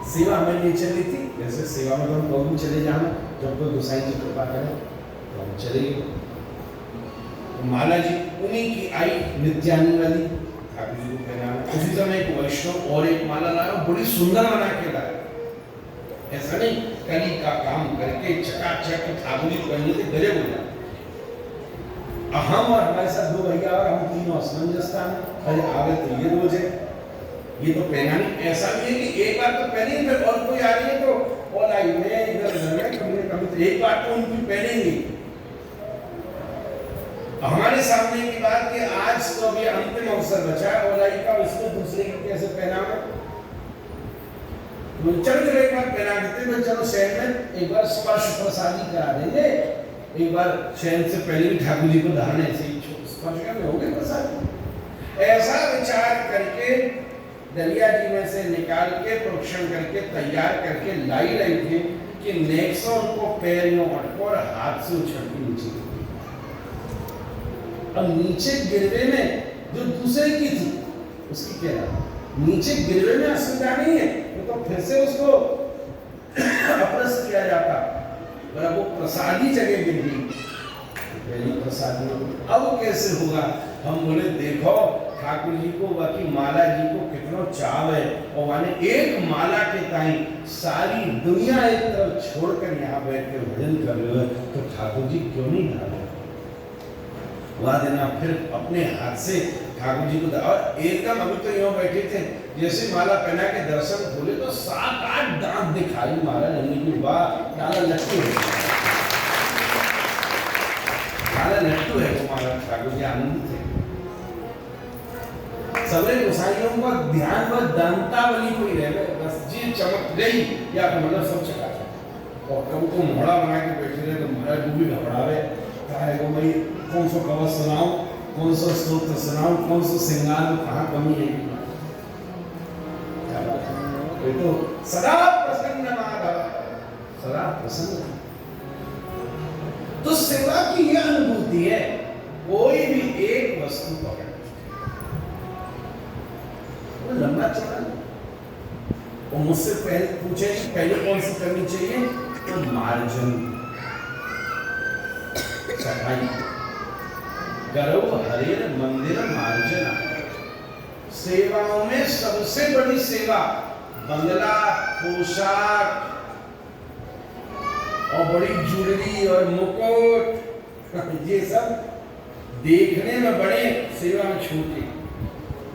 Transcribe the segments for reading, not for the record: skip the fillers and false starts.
सेवा में नहीं चली थी, जैसे सेवा में हम लोग भी चले जाना, जब कोई गोसाई जी कृपा करें तो हम चले गए। तो माला जी उन्हीं की आई नित्यानी वाली ठाकुर जी को पहनाना। उसी समय एक वैष्णव और एक माला लाया, बड़ी सुंदर बना के लाया। ऐसा नहीं कली का काम करके चकाचक ठाकुर जी पहनने के गले हो जाते। हम और हमारे साथ दो भैया और हम तीनों असमंजसता में, अरे आगे तो ये रोज है, ये तो पहनानी। ऐसा भी है कि एक बार तो पहनेंगे, फिर और कोई आ रही है तो और आई मैं इधर कभी तो एक बार तो उनकी पहनेंगे। हमारे सामने की बात कि आज तो अभी अंतिम अवसर बचा है और आई का, उसको दूसरे की कैसे पहनावे। चलो एक बार पहना देते, चलो शहर में एक बार स्पर्श प्रसादी करा देंगे, एक बार शहर से पहले भी ठाकुर जी को धारण ऐसे ही स्पर्श करने हो गए प्रसाद। ऐसा विचार करके दलिया जी में से निकाल के प्रोक्षण करके तैयार करके लाई थी कि नेक्सो उनको पैर में अटको और हाथ से उछल के नीचे। अब नीचे गिरवे में जो दूसरे की थी उसकी क्या रहा, नीचे गिरवे में असुविधा नहीं है, तो फिर से उसको अपरस किया जाता, पर वो प्रसादी जगह गिर गई, पहली प्रसादी। अब कैसे होगा? हम बोले देखो ठाकुर जी को बाकी माला जी को कितना चाव है, और माने एक माला के ताई सारी दुनिया एक तरफ छोड़कर यहाँ बैठ कर भजन कर रहे हो, तो ठाकुर जी क्यों नहीं डाले वह देना। फिर अपने हाथ से ठाकुर जी को, और एकदम अभी तो यहाँ बैठे थे, जैसे माला पहना के दर्शन खोले तो 7-8 दांत दिखाई माला नहीं की, वाह माला लट्टू है, माला लट्टू है वो माला। ठाकुर जी आनंदित थे। सबरे गोसाइयों का ध्यान बस दंतावली को ही रह गए, बस जी चमक गई या तो मतलब सब चका था। और कब को मोड़ा बना के बैठे रहे तो महाराज भी घबरा रहे, कहा है भाई कौन सा कवच सुनाओ, कौन सा स्तोत्र सुनाओ, कौन सा श्रृंगार में कहाँ कमी है। तो सदा प्रसन्न माधव, सदा प्रसन्न। तो सेवा की यह अनुभूति है, कोई भी एक वस्तु पकड़ वो लंबा चौड़ा, और मुझसे पहले पूछे कि पहले कौन सी करनी चाहिए, तो मार्जन सफाई करो, हरेर मंदिर मार्जना। सेवाओं में सबसे बड़ी सेवा बंगला, पोशाक और बड़ी ज्वेलरी और मुकुट, ये सब देखने में बड़े, सेवा में छोटे।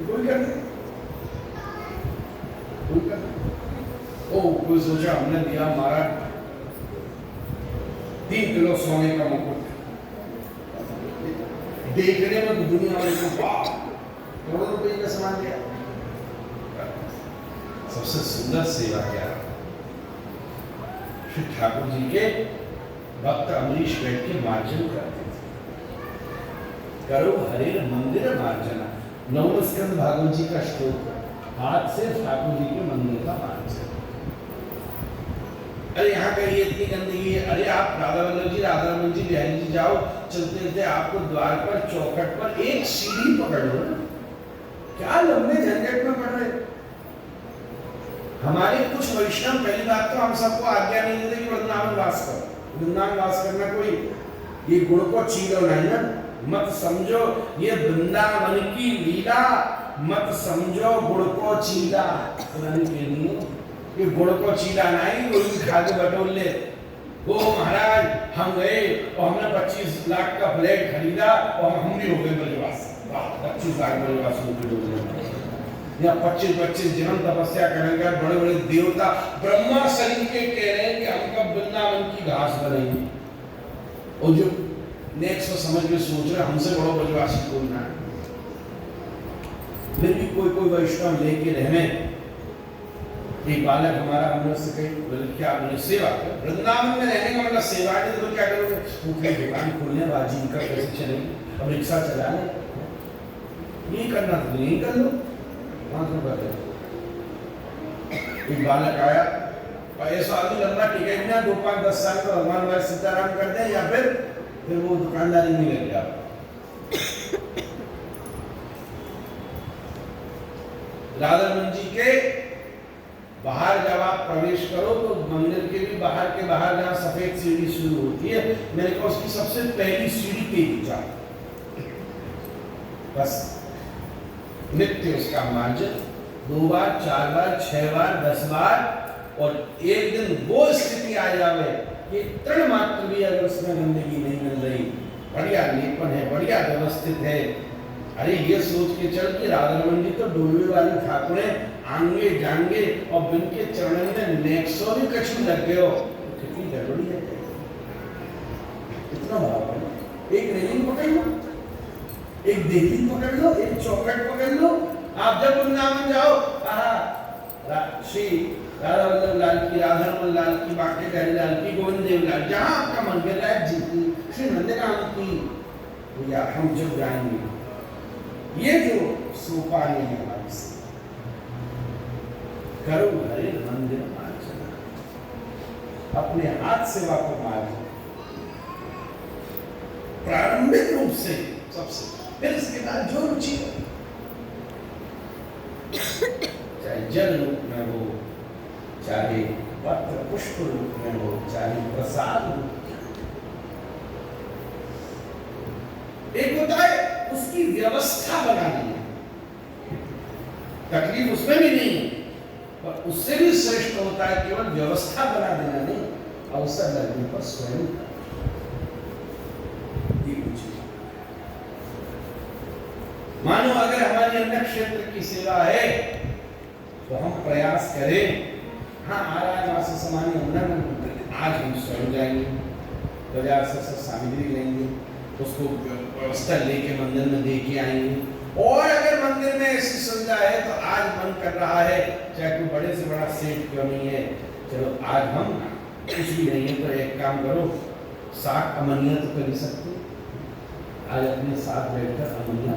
कोई करते ओ कोई सोचा हमने दिया हमारा 3 किलो सोने का मुकुट, देखने में तो दुनिया वाले को करोड़ों रुपए का सामान दिया। सबसे सुंदर सेवा क्या? श्री ठाकुर जी के भक्त अमरीश बैठ के मार्जन करते थे। करो हरेर मंदिर मार्जना, 9वें स्कंद भागवत जी का श्लोक, हाथ से ठाकुर जी के मंदिर का मार्जन। अरे यहाँ का ये इतनी गंदगी है, अरे आप राधा वल्लभ जी, राधा रमन जी, बिहारी जी जाओ, चलते चलते आपको द्वार पर चौखट पर एक सीढ़ी पकड़ लो, क्या लंबे झंझट में पड़ रहे। हमारे कुछ वैष्णव, पहली बात तो हम सबको आज्ञा नहीं देते कि वृंदावन वास करो। वृंदावन वास करना कोई ये गुण को चीलो नहीं ना, मत समझो ये वृंदावन की लीला, मत समझो गुण को चीला। ये गुड़ को चीला नहीं, कोई खा के बटोर ले। वो महाराज हम गए और हमने 25 लाख का फ्लैट खरीदा और हम भी हो गए बलिवास। 25 लाख बलिवास या 25 जन्म तपस्या करेंगे। बड़े बड़े देवता ब्रह्मा शरीर के कह रहे हैं कि हमका वृंदावन की घास बनाएंगे, और जो नेक्स्ट समझ में सोच रहे हमसे बड़ो बलिवासी कोई ना। फिर भी कोई कोई वैष्णव लेके रहने। एक बालक हमारा हमने से कही, बोले क्या आपने सेवा कर, वृंदावन में रहने का मतलब सेवा है, तो क्या करोगे? उनकी दुकान खोलने बाजी का कैसे चलेगी, अब रिक्शा चलाने, ये करना तो नहीं कर लो, वहां तो कर दो। एक बालक आया और ऐसा आदमी लंबा टिकट ना 2-5-10 साल का भगवान भाई सीताराम कर दे, या फिर वो दुकानदारी नहीं लग गया। राधा रमन जी के बाहर जब आप प्रवेश करो तो मंदिर के भी बाहर के बाहर जहाँ सफेद सीढ़ी शुरू होती है, मैंने कहा उसकी सबसे पहली सीढ़ी पे जाओ, बस नित्य उसका मार्जन 2 बार 4 बार 6 बार 10 बार, और एक दिन वो स्थिति आ जावे कि तृण मात्र भी अगर उसमें गंदगी नहीं मिल रही, बढ़िया लेपन है, बढ़िया व्यवस्थित है। अरे ये सोच के चल कि राधारमन जी तो डोलवे वाली ठाकुर है, आंगे जाएंगे और बिन के चरणों में नेक्सो भी कछु लग गए हो, कितनी गड़बड़ी है। इतना बड़ा एक रेलिंग पकड़ लो, एक देहली पकड़ लो, एक चौखट पकड़ लो। आप जब वृंदावन जाओ, श्री राधा वल्लभ लाल की, राधारमन लाल की, बांके बिहारी लाल की, गोविंद देव लाल, जहाँ आपका मन कर रहा है जी की, श्री नंदराम की, तो यार हम जब जाएंगे, ये जो सोपान है हमारी से करो हरे मंदिर मार्जना, अपने हाथ सेवा को मार्जना, प्रारंभिक रूप से सबसे, फिर इसके बाद जो रुचि हो, चाहे जल रूप में हो, चाहे पत्र पुष्प रूप में हो, चाहे प्रसाद रूप में। एक होता है उसकी व्यवस्था बनानी है, तकलीफ उसमें भी नहीं है, पर उससे भी श्रेष्ठ होता है केवल व्यवस्था बना देना नहीं, अवसर लगने पर स्वयं मानो अगर हमारी अन्य क्षेत्र की सेवा है तो हम प्रयास करें, हाँ आराध वास सामान्य होना, आज हम स्वयं जाएंगे, बाजार से सामग्री लेंगे, उसको व्यवस्था लेके मंदिर में दे के आएंगे, और अगर मंदिर में ऐसी सुविधा है तो आज मन कर रहा है, चाहे कोई बड़े से बड़ा सेठ क्यों नहीं है, चलो आज हम कुछ भी नहीं है तो एक काम करो, साथ अमनिया तो कर ही सकते, आज अपने साथ बैठकर अमनिया,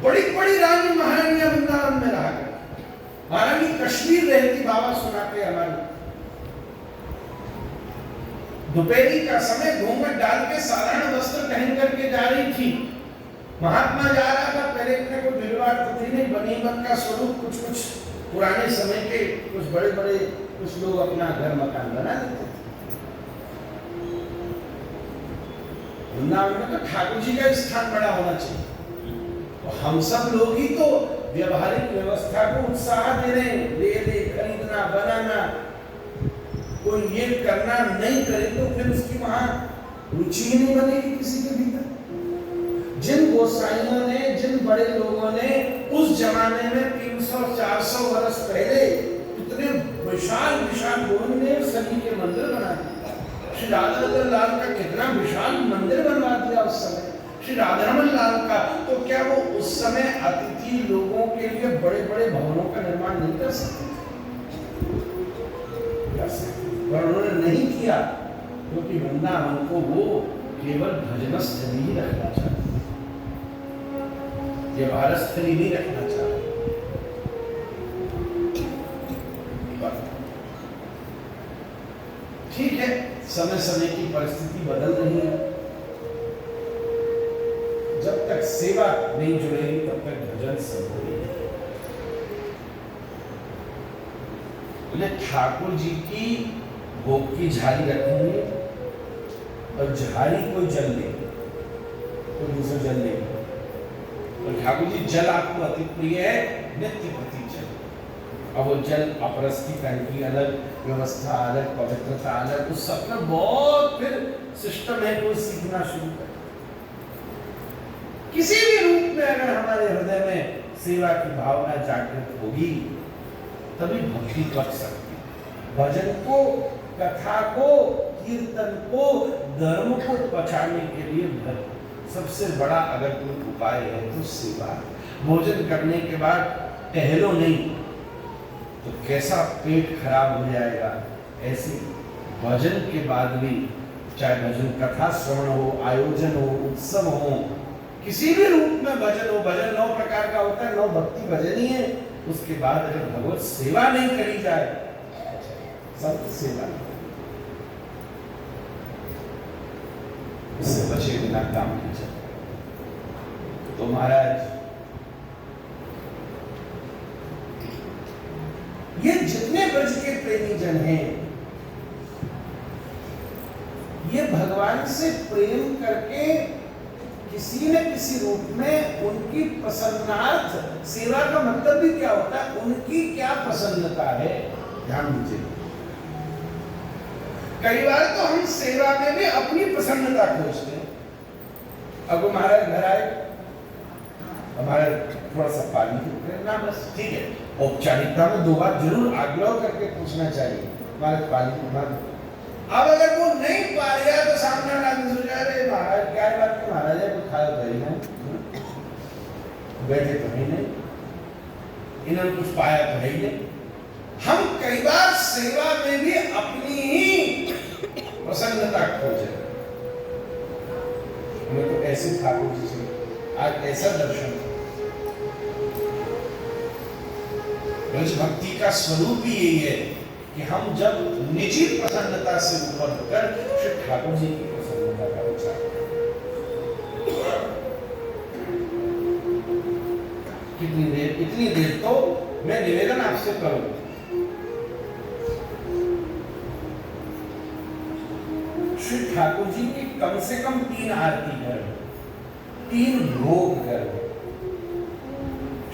बड़ी बड़ी रानी महारानियां वृंदावन में रहा कर, महारानी कश्मीर रहती, बाबा सुनाते हमारे, दोपहरी का समय घूंघट डाल के साधारण वस्त्र पहन करके जा रही थी, महात्मा जा रहा था, पहले इतने कोई भीड़भाड़ तो थी नहीं, गनीमत का स्वरूप कुछ कुछ पुराने समय के कुछ बड़े बड़े कुछ लोग अपना घर मकान बना देते थे। वृंदावन में तो ठाकुर जी का स्थान बड़ा होना चाहिए, तो हम सब लोग ही तो व्यवहारिक व्यवस्था को उत्साह दे रहे हैं, ले ले खरीदना बनाना, कोई ये करना नहीं करे तो फिर उसकी वहां रुचि ही नहीं बनेगी किसी के भीतर। जिन गोसाइयों ने, जिन बड़े लोगों ने उस जमाने में 300-400 वर्ष पहले इतने विशाल विशाल गोविंद ने सभी के मंदिर बना दिए, श्री राधारमन लाल का कितना विशाल मंदिर बनवा दिया उस समय, श्री राधारमन लाल का, तो क्या वो उस समय अतिथि लोगों के लिए बड़े बड़े भवनों का निर्माण नहीं कर सकते? पर उन्होंने नहीं किया, क्योंकि वृंदावन को वो केवल भजन स्थली ही रखना चाहते, ये भारत स्थली नहीं रखना चाहते। ठीक है, समय समय की परिस्थिति बदल रही है, जब तक सेवा नहीं जुड़ेगी तब तक भजन संभव नहीं है। ठाकुर जी की भोग की झाड़ी रखेंगे और झाड़ी कोई जल लेगी, कोई दूसरा जल लेगी, और ठाकुर जी जल आपको अति प्रिय है, नित्य प्रति जल, अब वो जल अपरस की टंकी अलग, व्यवस्था अलग, पवित्रता अलग, उस सब में बहुत फिर सिस्टम है, कोई सीखना शुरू कर। किसी भी रूप में अगर हमारे हृदय में सेवा की भावना जागृत होगी तभी भक्ति कर सकती, भजन को, कथा को, कीर्तन को, धर्म को बचाने के लिए सबसे बड़ा अगर कोई उपाय है तो सेवा। भोजन करने के बाद टहलो नहीं तो कैसा पेट खराब हो जाएगा, ऐसे भजन के बाद भी, चाहे भजन कथा श्रवण हो, आयोजन हो, उत्सव हो, किसी भी रूप में भजन हो, भजन 9 प्रकार का होता है, 9 भक्ति भजन ही है, उसके बाद अगर भगवत सेवा नहीं करी जाए, संत सेवा इससे बचे बिना काम नहीं चलता। तो महाराज ब्रज के प्रेमी जन हैं, ये भगवान से प्रेम करके किसी न किसी रूप में उनकी प्रसन्नार्थ, सेवा का मतलब भी क्या होता है, उनकी क्या प्रसन्नता है, ध्यान दीजिए। कई बार तो हम सेवा में भी अपनी प्रसन्नता खोजते हैं। अब महाराज घर आए, हमारा थोड़ा सा पानी ना, बस ठीक है, औपचारिकता में 2 बार जरूर आग्रह करके पूछना चाहिए, हमारे पानी मांग। अब अगर वो नहीं पा रहा तो सामने वाला सोचा, अरे महाराज क्या बात है, महाराज कुछ खाया तो ही नहीं, बैठे तो ही नहीं, इन्होंने कुछ पाया तो है ही नहीं। हम कई बार सेवा में भी अपनी ही प्रसन्नता खोजे। हमें तो ऐसे ठाकुर जी से आज ऐसा दर्शन, ब्रज भक्ति का स्वरूप ही यही है कि हम जब निजी प्रसन्नता से ऊपर होकर श्री ठाकुर जी की प्रसन्नता का विचार, इतनी देर तो मैं निवेदन आपसे करूं, श्री ठाकुर जी की कम से कम 3 आरती कर, 3 भोग कर,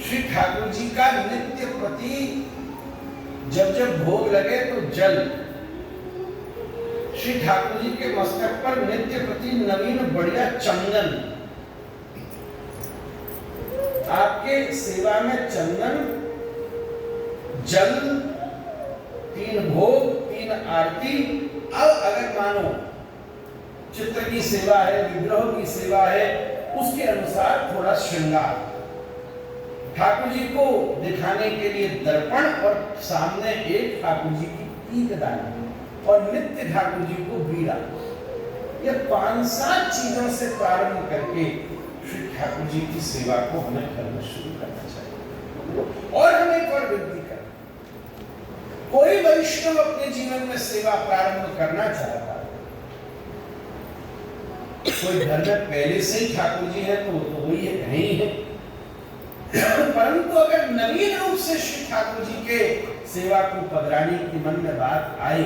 श्री ठाकुर जी का नित्य प्रति जब भोग लगे तो जल, श्री ठाकुर जी के मस्तक पर नित्य प्रति नवीन बढ़िया चंदन, आपके सेवा में चंदन, जल, 3 भोग, 3 आरती। अब अगर मानो चित्र की सेवा है, विग्रह की सेवा है, उसके अनुसार थोड़ा श्रृंगार, ठाकुर जी को दिखाने के लिए दर्पण और सामने एक ठाकुर जी की पीक दानी और नित्य ठाकुर जी को बीड़ा, ये 5-7 चीजों से प्रारंभ करके श्री ठाकुर जी की सेवा को हमें करना शुरू करना चाहिए। और हमें एक और विनती कर, कोई वैष्णव अपने जीवन में सेवा प्रारंभ करना चाहता है, कोई घर में पहले से ही ठाकुर जी है तो वही है, नहीं है, परंतु अगर नवीन रूप से श्री ठाकुर जी के सेवा को पधराने की मन में बात आए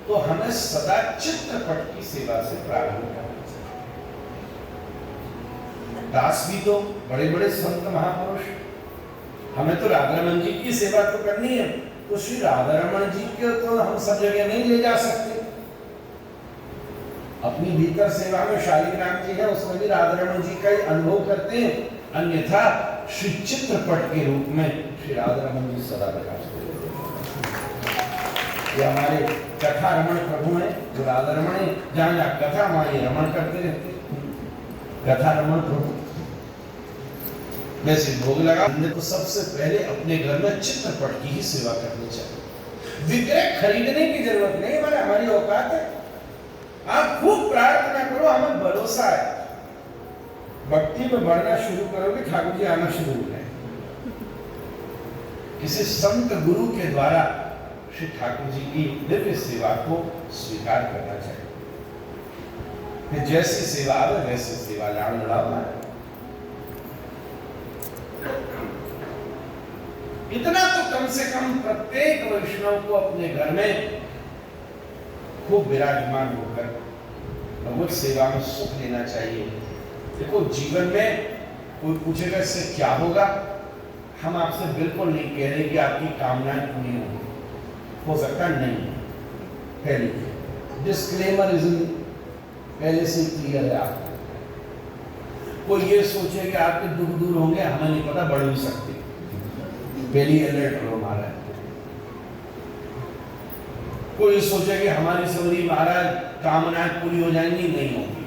तो हमें सदा चित्रपट की सेवा से प्रारंभ करना चाहिए। दास भी तो बड़े बड़े संत महापुरुष, हमें तो राधा रमन जी की सेवा तो करनी है, तो श्री राधा रमन जी के तो हम सब जगह नहीं ले जा सकते। अपनी भीतर सेवा में शालिग्राम जी है, उसमें भी राधा रमन जी का ही अनुभव करते हैं, अन्यथा श्री चित्रपट के रूप में श्री राधा रमन जी सदा प्रकाश करते हैं। ये हमारे कथा रमण प्रभु हैं, जो राधा रमण है, जहाँ जहाँ कथा वहाँ ये रमण करते रहते, कथा रमण प्रभु। वैसे भोग लगा, हमने तो सबसे पहले अपने घर में चित्रपट की ही सेवा करनी चाहिए। विग्रह खरीदने की जरूरत नहीं, मैंने हमारी औकात है, आप खूब प्रार्थना करो, हमें भरोसा है, भक्ति में बढ़ना शुरू करोगे, ठाकुर जी आना शुरू हो जाए। किसी संत गुरु के द्वारा श्री ठाकुर जी की दिव्य सेवा को स्वीकार करना चाहिए। फिर जैसी सेवा आवे वैसी सेवा लाड़ लड़ावा। इतना तो कम से कम प्रत्येक वैष्णव को अपने घर में खूब विराजमान होकर भगवत सेवा में सुख लेना चाहिए। देखो, जीवन में कोई पूछेगा इससे क्या होगा, हम आपसे बिल्कुल नहीं कह रहे कि आपकी कामनाएं पूरी होंगी, हो सकता नहीं। पहले डिस्क्लेमर पहले से क्लियर है आपको। कोई ये सोचे कि आपके दुख दूर होंगे, हमें नहीं पता, बढ़ भी सकते, पहली अलर्ट करो हमारा। कोई सोचे कि हमारी सवरी महाराज कामनाएं पूरी हो जाएंगी, नहीं होंगी,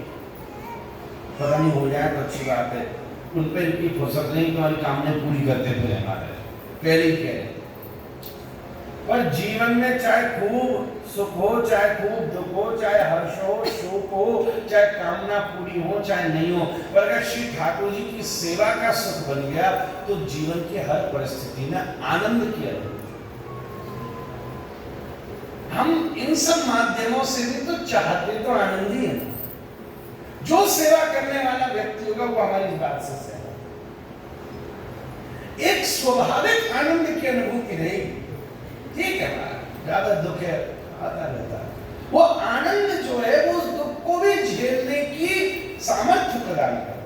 पता नहीं हो जाए तो अच्छी बात है, उन पर इनकी फुर्सत नहीं, तुम्हारी कामनाएं पूरी करते थे हमारे, पहले ही कह रहे। पर जीवन में चाहे खूब सुख हो, चाहे खूब दुख हो, चाहे हर्ष हो, शोक हो, चाहे कामना पूरी हो, चाहे नहीं हो, पर अगर श्री ठाकुर जी की सेवा का सुख बन गया तो जीवन की हर परिस्थिति में आनंद की अनुभूति। हम इन सब माध्यमों से भी तो चाहते तो आनंद ही है। जो सेवा करने वाला व्यक्ति होगा वो हमारी इस बात से सहमत। एक स्वाभाविक आनंद की अनुभूति रहेगी। ठीक है महाराज, ज्यादा दुख है आता रहता है। वो आनंद जो है वो उस दुख को भी झेलने की सामर्थ्य प्रदान करता है।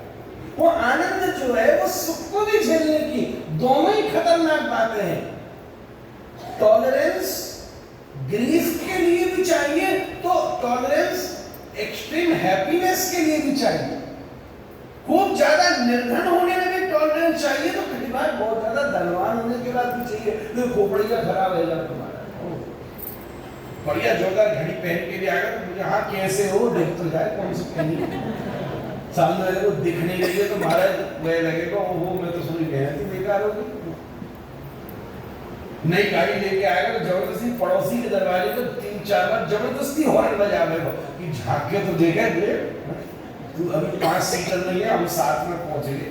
वो आनंद जो है वो सुख को भी झेलने की, दोनों ही खतरनाक बातें हैं। टॉलरेंस ग्रीफ के लिए भी चाहिए, तो टॉलरेंस एक्सट्रीम हैप्पीनेस के लिए भी चाहिए। खूब ज्यादा निर्धन होने में भी टॉलरेंस चाहिए, तो कई बार बहुत ज्यादा धनवान होने के बाद भी चाहिए। तो खोपड़ी का खराब है तुम्हारा, बढ़िया जोरदार घड़ी पहन के भी आएगा तो मुझे हाँ कैसे हो देख तो जाए, कौन सी पहनी सामने वाले को दिख नहीं रही है तो महाराज वह लगेगा वो मैं तो सुनी मेहनत ही बेकार होगी। नई गाड़ी लेके आएगा तो जबरदस्ती पड़ोसी के दरवाजे पे 3-4 बार जबरदस्ती हॉर्न बजावेगा कि झांक के तो देखे तू अभी 5 सीटर नहीं है, हम 7 में पहुंचेंगे।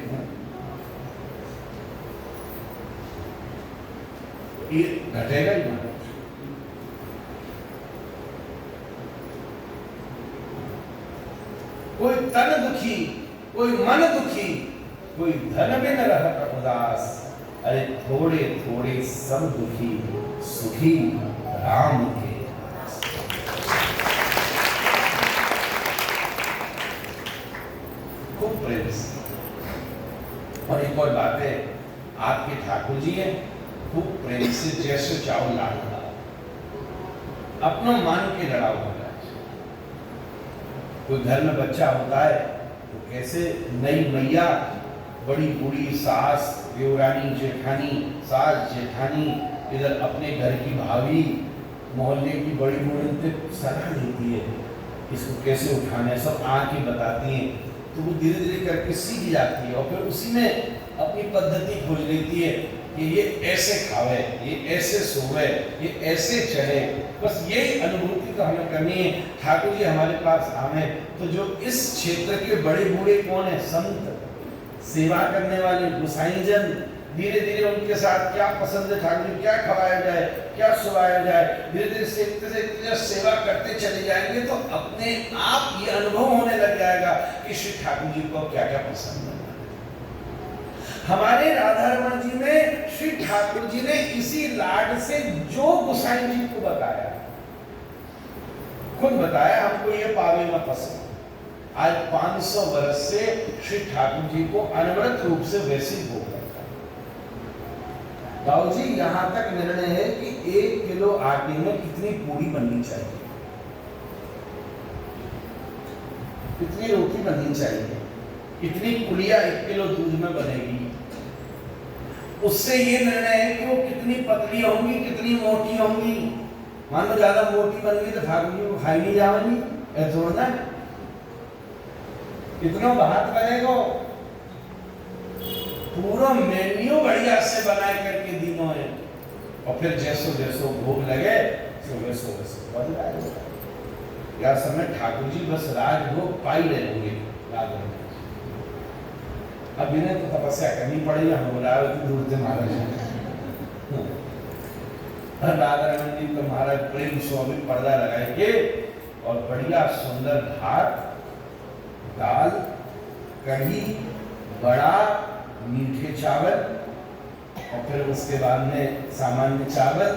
ये घटेगा ही ना। कोई तन दुखी, कोई मन दुखी, कोई धन बिन रहत उदास। अरे थोड़े थोड़े सब दुखी, सुखी राम के। खूब प्रेम से। और एक और बात है, आपके ठाकुर जी है खूब प्रेम से जैसे चावल लाड़ा, अपना मान के लड़ा हुआ है। कोई घर में बच्चा होता है तो कैसे नई मैया, बड़ी बूढ़ी सास, देवरानी जेठानी, सास जेठानी, इधर अपने घर की भाभी, मोहल्ले की बड़ी बूढ़ी सलाह देती है इसको कैसे उठाना है, सब आके बताती हैं। तो वो धीरे धीरे करके सीख जाती है और फिर उसी में अपनी पद्धति खोज लेती है कि ये ऐसे खावे, ये ऐसे सोवे, ये ऐसे चले। बस यही अनुभूति तो हमें करनी है। ठाकुर जी हमारे पास आवे तो जो इस क्षेत्र के बड़े बूढ़े कौन है, संत, सेवा करने वाले गोसाई जन, धीरे धीरे उनके साथ क्या पसंद है ठाकुर जी, क्या खवाया जाए, क्या सुवाया जाए, धीरे धीरे से सेवा करते चले जाएंगे तो अपने आप ये अनुभव होने लग जाएगा कि श्री ठाकुर जी को क्या क्या पसंद है। हमारे राधा रमन जी में श्री ठाकुर जी ने इसी लाड से जो गोसाई जी को बताया, खुद बताया हमको ये पावे में पसंद। आज 500 वर्ष से श्री ठाकुर जी को अनवरत रूप से वैसे ही भोग करता है। दाऊ जी यहां तक निर्णय है कि 1 किलो आटे में कितनी पूरी बननी चाहिए, कितनी रोटी बननी चाहिए, कितनी पुड़िया 1 किलो दूध में बनेगी। उससे ये निर्णय है कि वो कितनी पतली होंगी, कितनी मोटी होंगी। मान लो ज्यादा मोटी बन गई तो ठाकुर जी को खाई नहीं जाएगी, ऐसा होना। कितना भात बनेगा, पूरा मेन्यू बढ़िया से बनाए करके दिनों है और फिर जैसो जैसो भोग लगे तो वैसो वैसो बन जाएगा। यार समय ठाकुर जी बस राज भोग पाई रहे होंगे। अब इन्हें तो तपस्या करनी पड़ेगी, हम बुलाए तो दूर से महाराज राधा रमन जी तो महाराज प्रेम स्वामी पर्दा लगाएंगे और बढ़िया सुंदर भात, दाल, कढ़ी, बड़ा, मीठे चावल और फिर उसके बाद में सामान्य चावल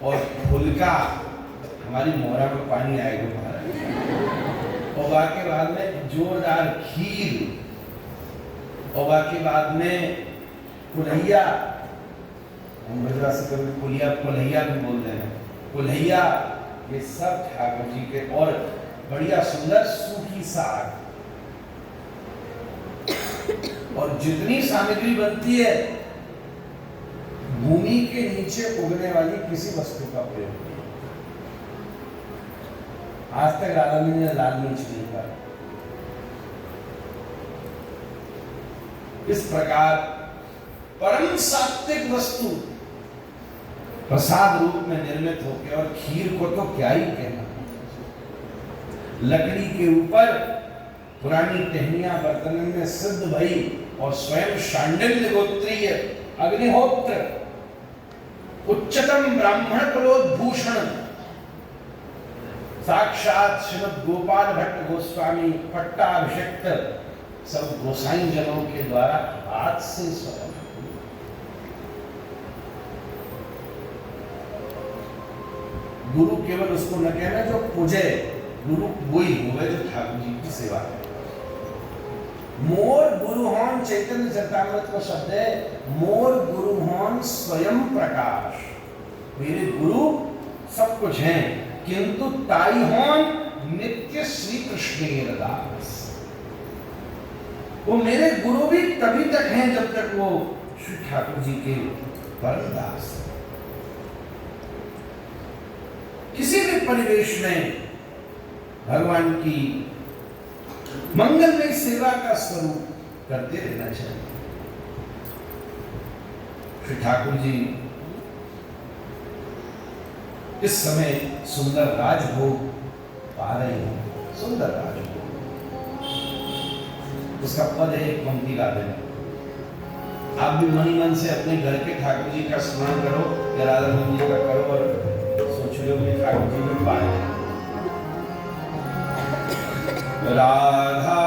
और फुल्का, हमारी मोहरा में पानी आएगा महाराज। और बाकी बाद में जोरदार खीर और बाकी बाद में कुल्हैया, हम बजरा से कभी कुल्हैया भी बोलते हैं, कुल्हैया, ये सब ठाकुर जी के। और बढ़िया सुंदर सूखी साग और जितनी सामग्री बनती है भूमि के नीचे उगने वाली किसी वस्तु का प्रयोग। आज तक राधा ने लाल मिर्च नहीं खाया। इस प्रकार परम सात्विक वस्तु प्रसाद रूप में निर्मित होकर, और खीर को तो क्या ही कहना, लकड़ी के ऊपर पुरानी टहनियां बर्तन में सिद्ध भई और स्वयं शांडिल्य गोत्रीय अग्निहोत्र उच्चतम ब्राह्मण कुलोद्भूषण साक्षात श्रीमद गोपाल भट्ट गोस्वामी पट्टाभिषिक्त सब गोसाई जनों के द्वारा हाथ से स्वयं गुरु केवल उसको न कहना जो पूजे, गुरु वही हुए जो ठाकुर जी की सेवा करे। मोर गुरु होन, चैतन्य चरितामृत का शब्द है, मोर गुरु होन स्वयं प्रकाश। मेरे गुरु सब कुछ हैं, किंतु ताई होन नित्य श्री कृष्ण दास। वो मेरे गुरु भी तभी तक हैं जब तक वो श्री ठाकुर जी के परम दास। किसी भी परिवेश में भगवान की मंगलमय सेवा का स्वरूप करते रहना चाहिए। श्री ठाकुर जी इस समय सुंदर राजभोग पा रहे हैं, सुंदर राजभोग। उसका पद है एक पंक्ति गा देना। आप भी मन ही मन से अपने घर के ठाकुर जी का स्मरण करो या राधा रमन जी का करो और सोच लो कि ठाकुर जी में पाए। राधा